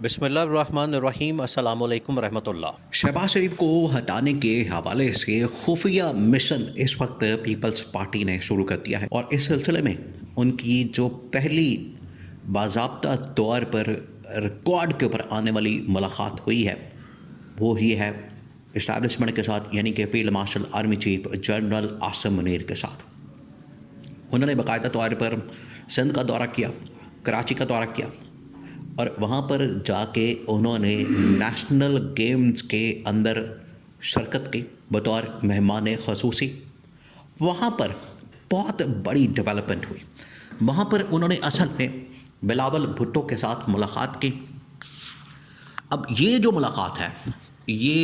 बिस्मिल्लाहिर्रहमानिर्रहीम अस्सलामु अलैकुम रहमतुल्लाह। शहबाज शरीफ को हटाने के हवाले से खुफिया मिशन इस वक्त पीपल्स पार्टी ने शुरू कर दिया है और इस सिलसिले में उनकी जो पहली बाज़ाब्ता तौर पर रिकॉर्ड के ऊपर आने वाली मुलाकात हुई है वो ही है इस्टेब्लिशमेंट के साथ, यानी कि field marshal army chief general Asim Munir के साथ। उन्होंने बाकायदा तौर पर सिंध का दौरा किया, कराची का दौरा किया और वहाँ पर जाके उन्होंने नेशनल गेम्स के अंदर शिरकत की बतौर मेहमान ख़ुसूसी। वहाँ पर बहुत बड़ी डेवलपमेंट हुई। वहाँ पर उन्होंने असल में बिलावल भुट्टो के साथ मुलाकात की। अब ये जो मुलाकात है ये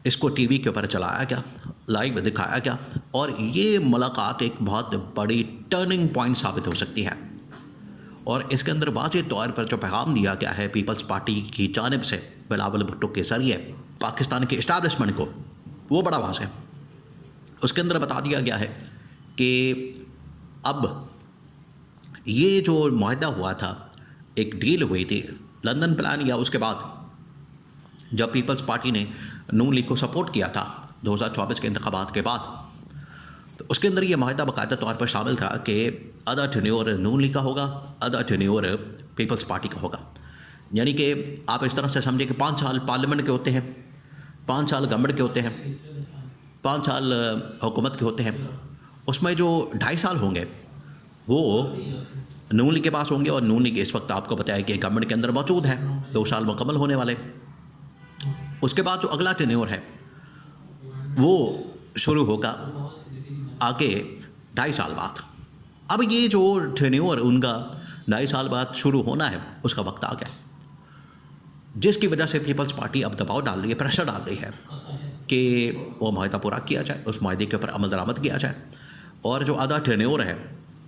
इसको टीवी के ऊपर चलाया गया, लाइव दिखाया गया और ये मुलाकात एक बहुत बड़ी टर्निंग पॉइंट साबित हो सकती है। और इसके अंदर वाज़े तौर पर जो पैगाम दिया गया है पीपल्स पार्टी की जानिब से बिलावल भुट्टो के ज़रिए पाकिस्तान के इस्टेब्लिशमेंट को, वो बड़ा वाज़ है। उसके अंदर बता दिया गया है कि अब ये जो मुआहदा हुआ था, एक डील हुई थी लंदन प्लान या उसके बाद जब पीपल्स पार्टी ने नून लीग को सपोर्ट किया था 2024 के इंतखाबात के बाद, तो उसके अंदर ये माहिदा बाकायदा तौर पर शामिल था कि आधा टेन्योर नून लीग का होगा, आधा टेन्योर पीपल्स पार्टी का होगा। यानी कि आप इस तरह से समझे कि 5 साल पार्लियामेंट के होते हैं, 5 साल गवर्नमेंट के होते हैं, 5 साल हुकूमत के होते हैं। उसमें जो 2.5 साल होंगे वो नून लीग के पास होंगे और नून लीग इस वक्त आपको बताया कि गवर्नमेंट के अंदर मौजूद है, 2 साल मुकम्मल होने वाले। उसके बाद जो अगला टेन्योर है वो शुरू होगा आगे 2.5 साल बाद। अब ये जो टेन्योर उनका 2.5 साल बाद शुरू होना है उसका वक्त आ गया, जिसकी वजह से पीपल्स पार्टी अब दबाव डाल रही है, प्रेशर डाल रही है कि वो माहिदा पूरा किया जाए, उस माहिदे के ऊपर अमल दरामद किया जाए और जो आधा टेन्योर है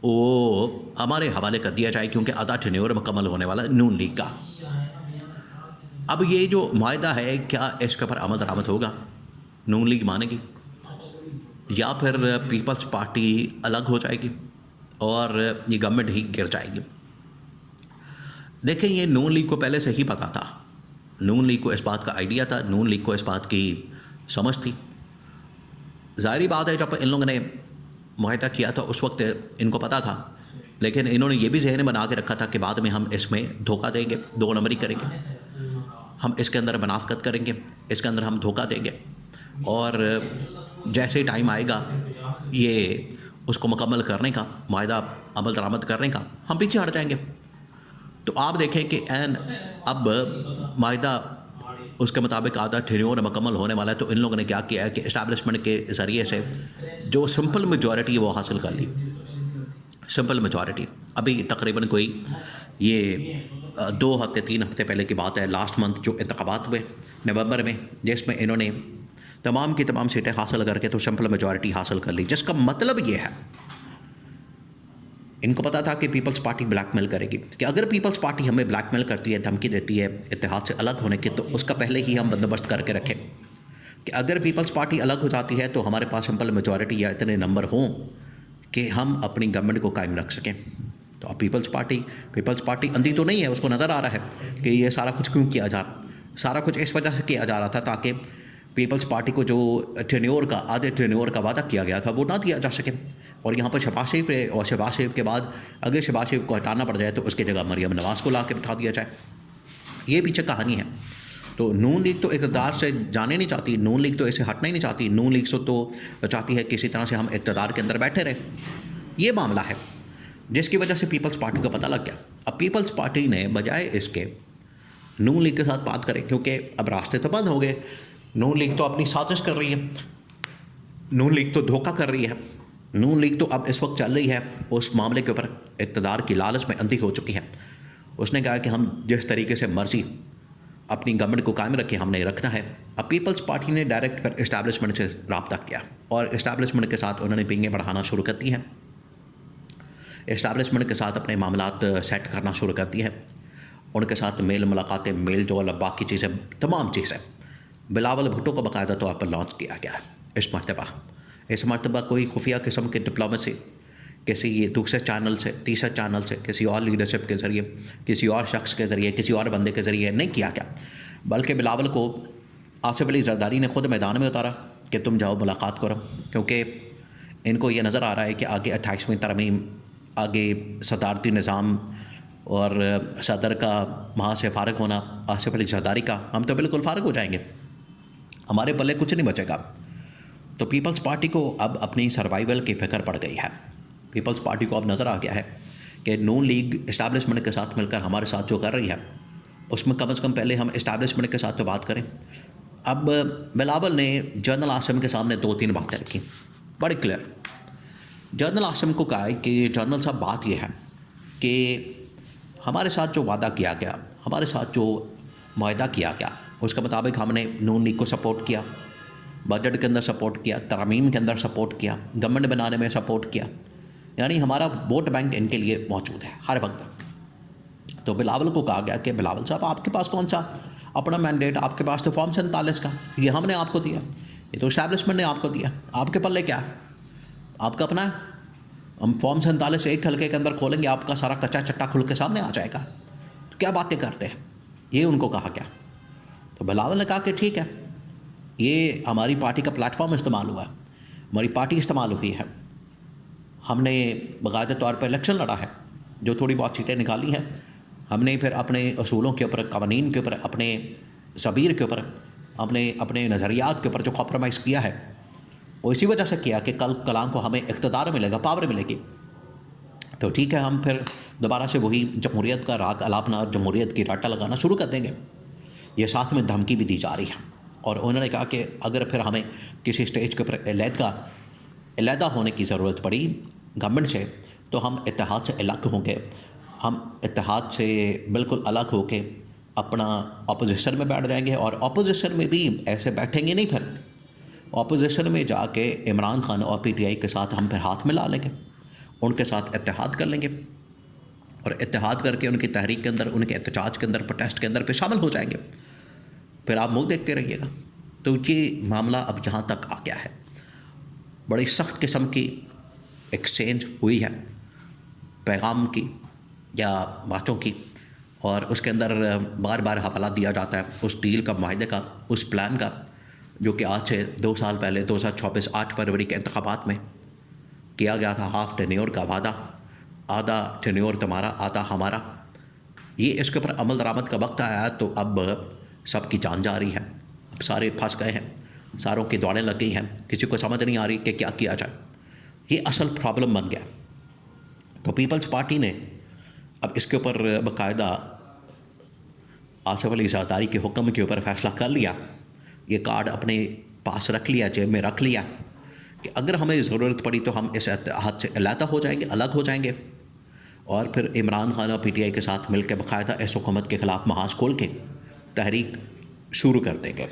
वो हमारे हवाले कर दिया जाए, क्योंकि आधा टेन्योर मुकम्मल होने वाला है नून लीग का। अब ये जो माहिदा है क्या इसके ऊपर अमल दरामद होगा, नून लीग मानेगी या फिर पीपल्स पार्टी अलग हो जाएगी और ये गवर्नमेंट ही गिर जाएगी। देखें, ये नून लीग को पहले से ही पता था, नून लीग को इस बात का आइडिया था, नून लीग को इस बात की समझ थी। ज़ाहिरी बात है जब इन लोगों ने मुआहदा किया था उस वक्त इनको पता था, लेकिन इन्होंने ये भी जहन में बना के रखा था कि बाद में हम इसमें धोखा देंगे, 2 नंबरी करेंगे, हम इसके अंदर मुनाफिकत करेंगे, इसके अंदर हम धोखा देंगे और जैसे टाइम आएगा ये उसको मुकम्मल करने का, माहिदा अमल दरामद करने का, हम पीछे हट जाएंगे। तो आप देखें कि अब माहिदा उसके मुताबिक आधा टेन्योर मुकम्मल होने वाला है। तो इन लोगों ने क्या किया है कि इस्टेब्लिशमेंट के ज़रिए से जो सिंपल मेजॉरिटी है वो हासिल कर ली। सिंपल मेजॉरिटी अभी तकरीबन कोई ये 2 हफ्ते 3 हफ्ते पहले की बात है, लास्ट मंथ जो इंतखाबात हुए नवंबर में, जिसमें इन्होंने तमाम की तमाम सीटें हासिल करके तो सिंपल मेजॉरिटी हासिल कर ली। जिसका मतलब ये है, इनको पता था कि पीपल्स पार्टी ब्लैकमेल करेगी, कि अगर पीपल्स पार्टी हमें ब्लैकमेल करती है, धमकी देती है इत्तेहाद से अलग होने की, तो उसका पहले ही हम बंदोबस्त करके रखें कि अगर पीपल्स पार्टी अलग हो जाती है तो हमारे पास सिंपल मेजॉरिटी या इतने नंबर हों कि हम अपनी गवर्नमेंट को कायम रख सकें। तो अब पीपल्स पार्टी अंधी तो नहीं है, उसको नज़र आ रहा है कि ये सारा कुछ क्यों किया जा रहा। सारा कुछ इस वजह से किया जा रहा था ताकि पीपल्स पार्टी को जो टेन्योर का, आधे टेन्योर का वादा किया गया था वो ना दिया जा सके। और यहाँ पर शहबाज शरीफ है और शहबाज शरीफ के बाद अगर शहबाज शरीफ को हटाना पड़ जाए तो उसकी जगह मरियम नवाज़ को ला के बिठा दिया जाए। ये पीछे कहानी है। तो नून लीग तो इक़्तिदार से जाने नहीं चाहती, नून लीग तो इसे हटना ही नहीं चाहती, नून लीग से तो चाहती है किसी तरह से हम इक़्तिदार के अंदर बैठे रहें। ये मामला है जिसकी वजह से पीपल्स पार्टी को पता लग गया। अब पीपल्स पार्टी ने बजाय इसके नून लीग के साथ बात करें, क्योंकि अब रास्ते तो बंद हो गए, नून लीग तो अपनी साजिश कर रही है, नून लीग तो धोखा कर रही है, नून लीग तो अब इस वक्त चल रही है उस मामले के ऊपर, इक़्तिदार की लालच में अंधी हो चुकी है। उसने कहा कि हम जिस तरीके से मर्जी अपनी गवर्नमेंट को कायम रखें, हमने रखना है। अब पीपल्स पार्टी ने डायरेक्ट फिर इस्टेब्लिशमेंट से रब्ता किया और इस्टेब्लिशमेंट के साथ उन्होंने पिंगें बढ़ाना शुरू कर दी हैं, इस्टेब्लिशमेंट के साथ अपने मामलात सेट करना शुरू कर दिए हैं, उनके साथ मेल मुलाकातें, मेल जोल, बाकी चीज़ें, तमाम चीज़ें बिलावल भुट्टो को बाकायदा तौर पर लॉन्च किया गया है। इस मरतबा कोई खुफिया किस्म की डिप्लोमेसी किसी दूसरे चैनल से, तीसरे चैनल से, किसी और लीडरशिप के ज़रिए, किसी और शख्स के ज़रिए, किसी और बंदे के ज़रिए नहीं किया गया, बल्कि बिलावल को आसिफ अली जरदारी ने ख़ुद मैदान में उतारा कि तुम जाओ मुलाकात करो, क्योंकि इनको ये नज़र आ रहा है कि आगे 28वीं तरमीम, आगे सदारती निज़ाम और सदर का वहाँ से फ़ारग होना, आसिफ अली जरदारी का, हम तो बिल्कुल फ़ारग हो जाएंगे, हमारे पल्ले कुछ नहीं बचेगा। तो पीपल्स पार्टी को अब अपनी सर्वाइवल की फ़िक्र पड़ गई है। पीपल्स पार्टी को अब नज़र आ गया है कि नून लीग इस्टेब्लिशमेंट के साथ मिलकर हमारे साथ जो कर रही है, उसमें कम से कम पहले हम इस्टेब्लिशमेंट के साथ तो बात करें। अब बिलावल ने जनरल आसिम के सामने 2-3 बातें रखी, बड़ी क्लियर। जनरल आसिम को कहा कि जनरल साहब बात यह है कि हमारे साथ जो वादा किया गया, हमारे साथ जो मुआहदा किया गया, उसके मुताबिक हमने नून लीग को सपोर्ट किया, बजट के अंदर सपोर्ट किया, तरमीम के अंदर सपोर्ट किया, गवर्नमेंट बनाने में सपोर्ट किया, यानी हमारा वोट बैंक इनके लिए मौजूद है हर वक्त। तो बिलावल को कहा गया कि बिलावल साहब आपके पास कौन सा अपना मैंडेट, आपके पास तो फॉर्म 47 का, ये हमने आपको दिया, ये तो इस्टेब्लिशमेंट ने आपको दिया, आपके पल्ले क्या है, आपका अपना है। हम फॉर्म 47 एक हल्के के अंदर खोलेंगे, आपका सारा कच्चा चट्टा खुल के सामने आ जाएगा, तो क्या बातें करते हैं, ये उनको कहा गया। तो बिलावल ने कहा कि ठीक है, ये हमारी पार्टी का प्लेटफॉर्म इस्तेमाल हुआ है, हमारी पार्टी इस्तेमाल हुई है, हमने बाकायदा तौर पर इलेक्शन लड़ा है, जो थोड़ी बहुत सीटें निकाली हैं हमने फिर अपने असूलों के ऊपर, कवानीन के ऊपर, अपने ज़मीर के ऊपर, अपने नज़रियात के ऊपर जो कॉम्प्रोमाइज़ किया है, वो इसी वजह से किया कि कल कलाम को हमें इक़्तिदार मिलेगा, पावर मिलेगी। तो ठीक है, हम फिर दोबारा से वही जमहूरियत का राग अलापना, जमहूरियत की राटा लगाना शुरू कर देंगे। ये साथ में धमकी भी दी जा रही है, और उन्होंने कहा कि अगर फिर हमें किसी स्टेज के ऊपर अलहदा होने की ज़रूरत पड़ी गवर्नमेंट से, तो हम इत्तेहाद से अलग होंगे, हम इत्तेहाद से बिल्कुल अलग होके अपना अपोजिशन में बैठ जाएंगे, और अपोजिशन में भी ऐसे बैठेंगे नहीं, फिर अपोजिशन में जाके इमरान खान और PTI के साथ हम फिर हाथ मिला लेंगे, उनके साथ इत्तेहाद कर लेंगे, और इत्तेहाद करके उनकी तहरीक के अंदर, उनके एहतजाज के अंदर, प्रोटेस्ट के अंदर पे शामिल हो जाएंगे, फिर आप मुँह देखते रहिएगा। तो ये मामला अब यहाँ तक आ गया है, बड़ी सख्त किस्म की एक्सचेंज हुई है पैगाम की या बातों की, और उसके अंदर बार बार हवाला दिया जाता है उस डील का, माहिदे का, उस प्लान का, जो कि आज से 2 साल पहले 2024 8 फरवरी के इंतखाबात में किया गया था। हाफ टेन्योर का वादा, आधा टेन्योर तुम्हारा, आधा हमारा। ये इसके ऊपर अमल दरामद का वक्त आया, तो अब सबकी जान जा रही है, अब सारे फंस गए हैं, सारों की दौड़ें लग गई हैं, किसी को समझ नहीं आ रही कि क्या किया जाए। ये असल प्रॉब्लम बन गया। तो पीपल्स पार्टी ने अब इसके ऊपर बाकायदा आसिफ अली जरदारी के हुक्म के ऊपर फ़ैसला कर लिया, ये कार्ड अपने पास रख लिया, जेब में रख लिया कि अगर हमें ज़रूरत पड़ी तो हम इस इत्तेहाद से अलहदा हो जाएंगे, अलग हो जाएंगे, और फिर इमरान खान और PTI के साथ मिल के बाकायदा इस हुकूमत के ख़िलाफ़ महाज खोल के तहरीक शुरू कर देंगे।